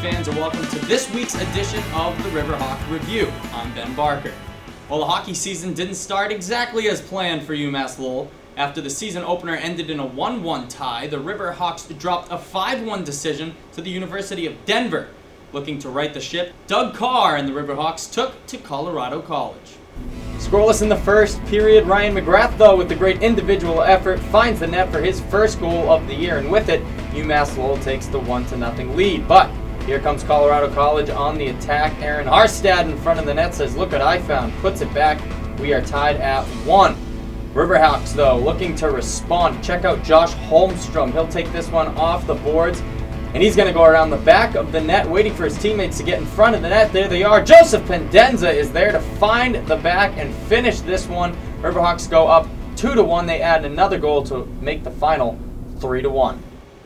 fans, and welcome to this week's edition of the Riverhawk Review. I'm Ben Barker. Well, the hockey season didn't start exactly as planned for UMass Lowell. After the season opener ended in a 1-1 tie, the Riverhawks dropped a 5-1 decision to the University of Denver. Looking to right the ship, Doug Carr and the Riverhawks took to Colorado College. Scoreless in the first period, Ryan McGrath, though, with a great individual effort, finds the net for his first goal of the year, and with it, UMass Lowell takes the 1-0 lead. But here comes Colorado College on the attack. Aaron Harstad in front of the net says, "Look what I found," puts it back. We are tied at 1. Riverhawks, though, looking to respond. Check out Josh Holmstrom. He'll take this one off the boards, and he's going to go around the back of the net, waiting for his teammates to get in front of the net. There they are. Joseph Pendenza is there to find the back and finish this one. Riverhawks go up 2-1. They add another goal to make the final 3-1.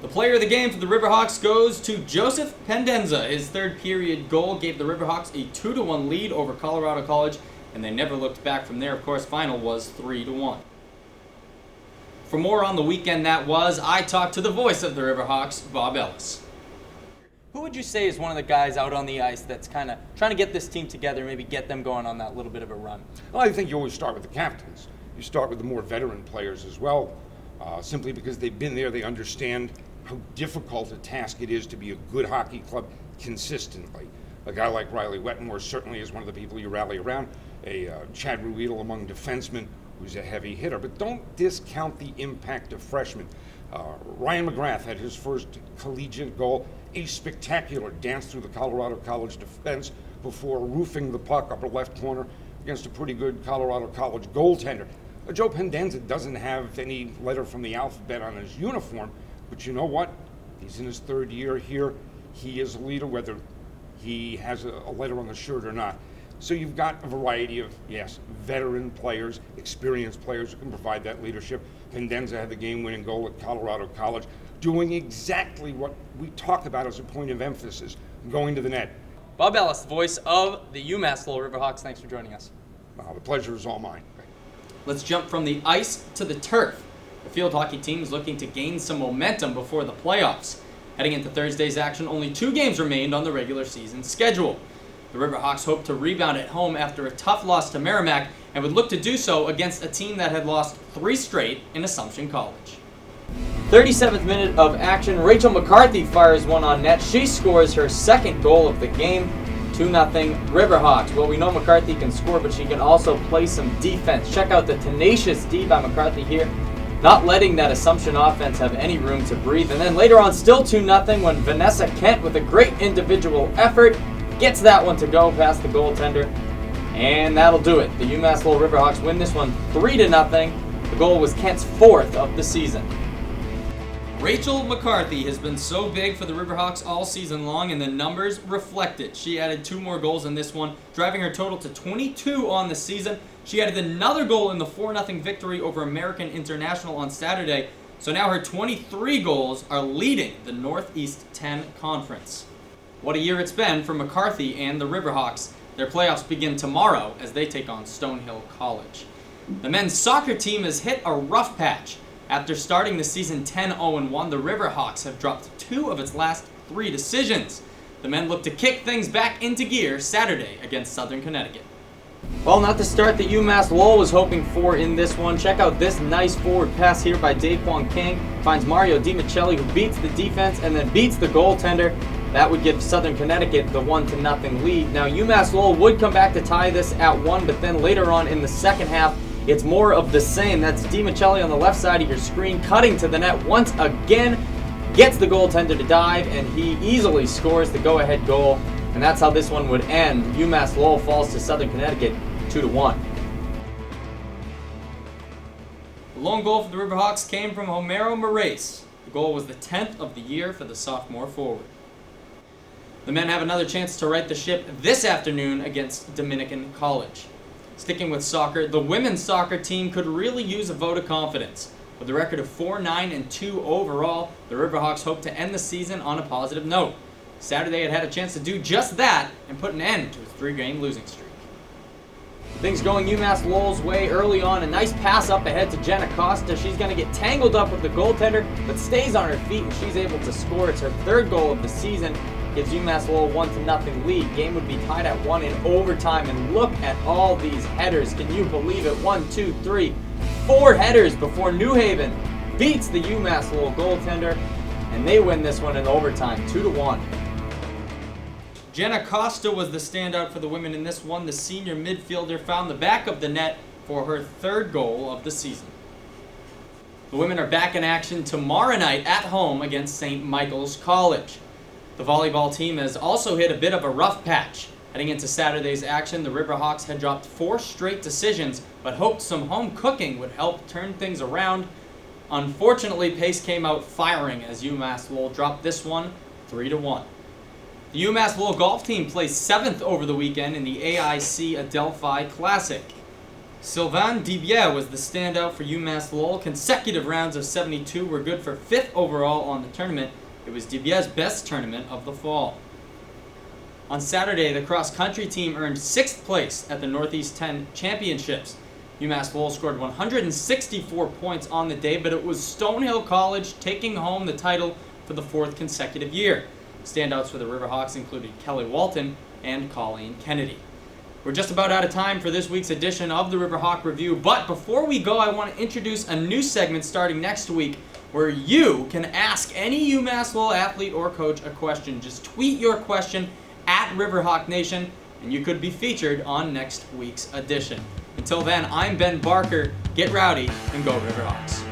The player of the game for the Riverhawks goes to Joseph Pendenza. His third period goal gave the Riverhawks a 2-1 lead over Colorado College, and they never looked back from there. Of course, final was 3-1. For more on the weekend that was, I talked to the voice of the Riverhawks, Bob Ellis. Who would you say is one of the guys out on the ice that's kind of trying to get this team together, maybe get them going on that little bit of a run? Well, I think you always start with the captains. You start with the more veteran players as well, simply because they've been there, they understand how difficult a task it is to be a good hockey club consistently. A guy like Riley Wetmore certainly is one of the people you rally around. Chad Ruedel among defensemen, who's a heavy hitter. But don't discount the impact of freshmen. Ryan McGrath had his first collegiate goal, a spectacular dance through the Colorado College defense before roofing the puck upper left corner against a pretty good Colorado College goaltender. Joe Pendenza doesn't have any letter from the alphabet on his uniform, but you know what? He's in his third year here. He is a leader, whether he has a letter on the shirt or not. So you've got a variety of, yes, veteran players, experienced players who can provide that leadership. Pendenza had the game-winning goal at Colorado College, doing exactly what we talk about as a point of emphasis, going to the net. Bob Ellis, voice of the UMass Lowell Riverhawks. Thanks for joining us. The pleasure is all mine. Let's jump from the ice to the turf. The field hockey team is looking to gain some momentum before the playoffs. Heading into Thursday's action, only 2 games remained on the regular season schedule. The Riverhawks hope to rebound at home after a tough loss to Merrimack and would look to do so against a team that had lost 3 straight in Assumption College. 37th minute of action, Rachel McCarthy fires one on net. She scores her second goal of the game, 2-0 Riverhawks. Well, we know McCarthy can score, but she can also play some defense. Check out the tenacious D by McCarthy here, not letting that Assumption offense have any room to breathe. And then later on, still 2-0 when Vanessa Kent, with a great individual effort, gets that one to go past the goaltender. And that'll do it. The UMass Lowell Riverhawks win this one 3-0. The goal was Kent's 4th of the season. Rachel McCarthy has been so big for the Riverhawks all season long, and the numbers reflect it. She added 2 more goals in this one, driving her total to 22 on the season. She added another goal in the 4-0 victory over American International on Saturday, so now her 23 goals are leading the Northeast 10 Conference. What a year it's been for McCarthy and the Riverhawks. Their playoffs begin tomorrow as they take on Stonehill College. The men's soccer team has hit a rough patch. After starting the season 10-0-1, the Riverhawks have dropped 2 of its last 3 decisions. The men look to kick things back into gear Saturday against Southern Connecticut. Well, not the start that UMass Lowell was hoping for in this one. Check out this nice forward pass here by Daquan King. Finds Mario DiMichele, who beats the defense and then beats the goaltender. That would give Southern Connecticut the 1-0 lead. Now, UMass Lowell would come back to tie this at 1, but then later on in the second half, it's more of the same. That's DiMichele on the left side of your screen, cutting to the net once again, gets the goaltender to dive, and he easily scores the go-ahead goal. And that's how this one would end. UMass Lowell falls to Southern Connecticut 2-1. The lone goal for the Riverhawks came from Homero Moraes. The goal was the 10th of the year for the sophomore forward. The men have another chance to right the ship this afternoon against Dominican College. Sticking with soccer, the women's soccer team could really use a vote of confidence. With a record of 4-9-2 overall, the Riverhawks hope to end the season on a positive note. Saturday it had a chance to do just that and put an end to its 3-game losing streak. Things going UMass Lowell's way early on. A nice pass up ahead to Jenna Costa. She's going to get tangled up with the goaltender, but stays on her feet and she's able to score. It's her 3rd goal of the season. gives UMass Lowell 1-0 lead. Game would be tied at 1 in overtime, and look at all these headers. Can you believe it? 1, 2, 3, 4 headers before New Haven beats the UMass Lowell goaltender, and they win this one in overtime, 2-1. Jenna Costa was the standout for the women in this one. The senior midfielder found the back of the net for her 3rd goal of the season. The women are back in action tomorrow night at home against St. Michael's College. The volleyball team has also hit a bit of a rough patch. Heading into Saturday's action, the Riverhawks had dropped 4 straight decisions, but hoped some home cooking would help turn things around. Unfortunately, pace came out firing as UMass Lowell dropped this one 3-1. The UMass Lowell golf team placed 7th over the weekend in the AIC Adelphi Classic. Sylvain Dibier was the standout for UMass Lowell. Consecutive rounds of 72 were good for 5th overall on the tournament. It was Dibier's best tournament of the fall. On Saturday, the cross-country team earned 6th place at the Northeast 10 Championships. UMass Lowell scored 164 points on the day, but it was Stonehill College taking home the title for the 4th consecutive year. Standouts for the Riverhawks included Kelly Walton and Colleen Kennedy. We're just about out of time for this week's edition of the Riverhawk Review, but before we go, I want to introduce a new segment starting next week where you can ask any UMass Lowell athlete or coach a question. Just tweet your question at Riverhawk Nation, and you could be featured on next week's edition. Until then, I'm Ben Barker. Get rowdy and go Riverhawks.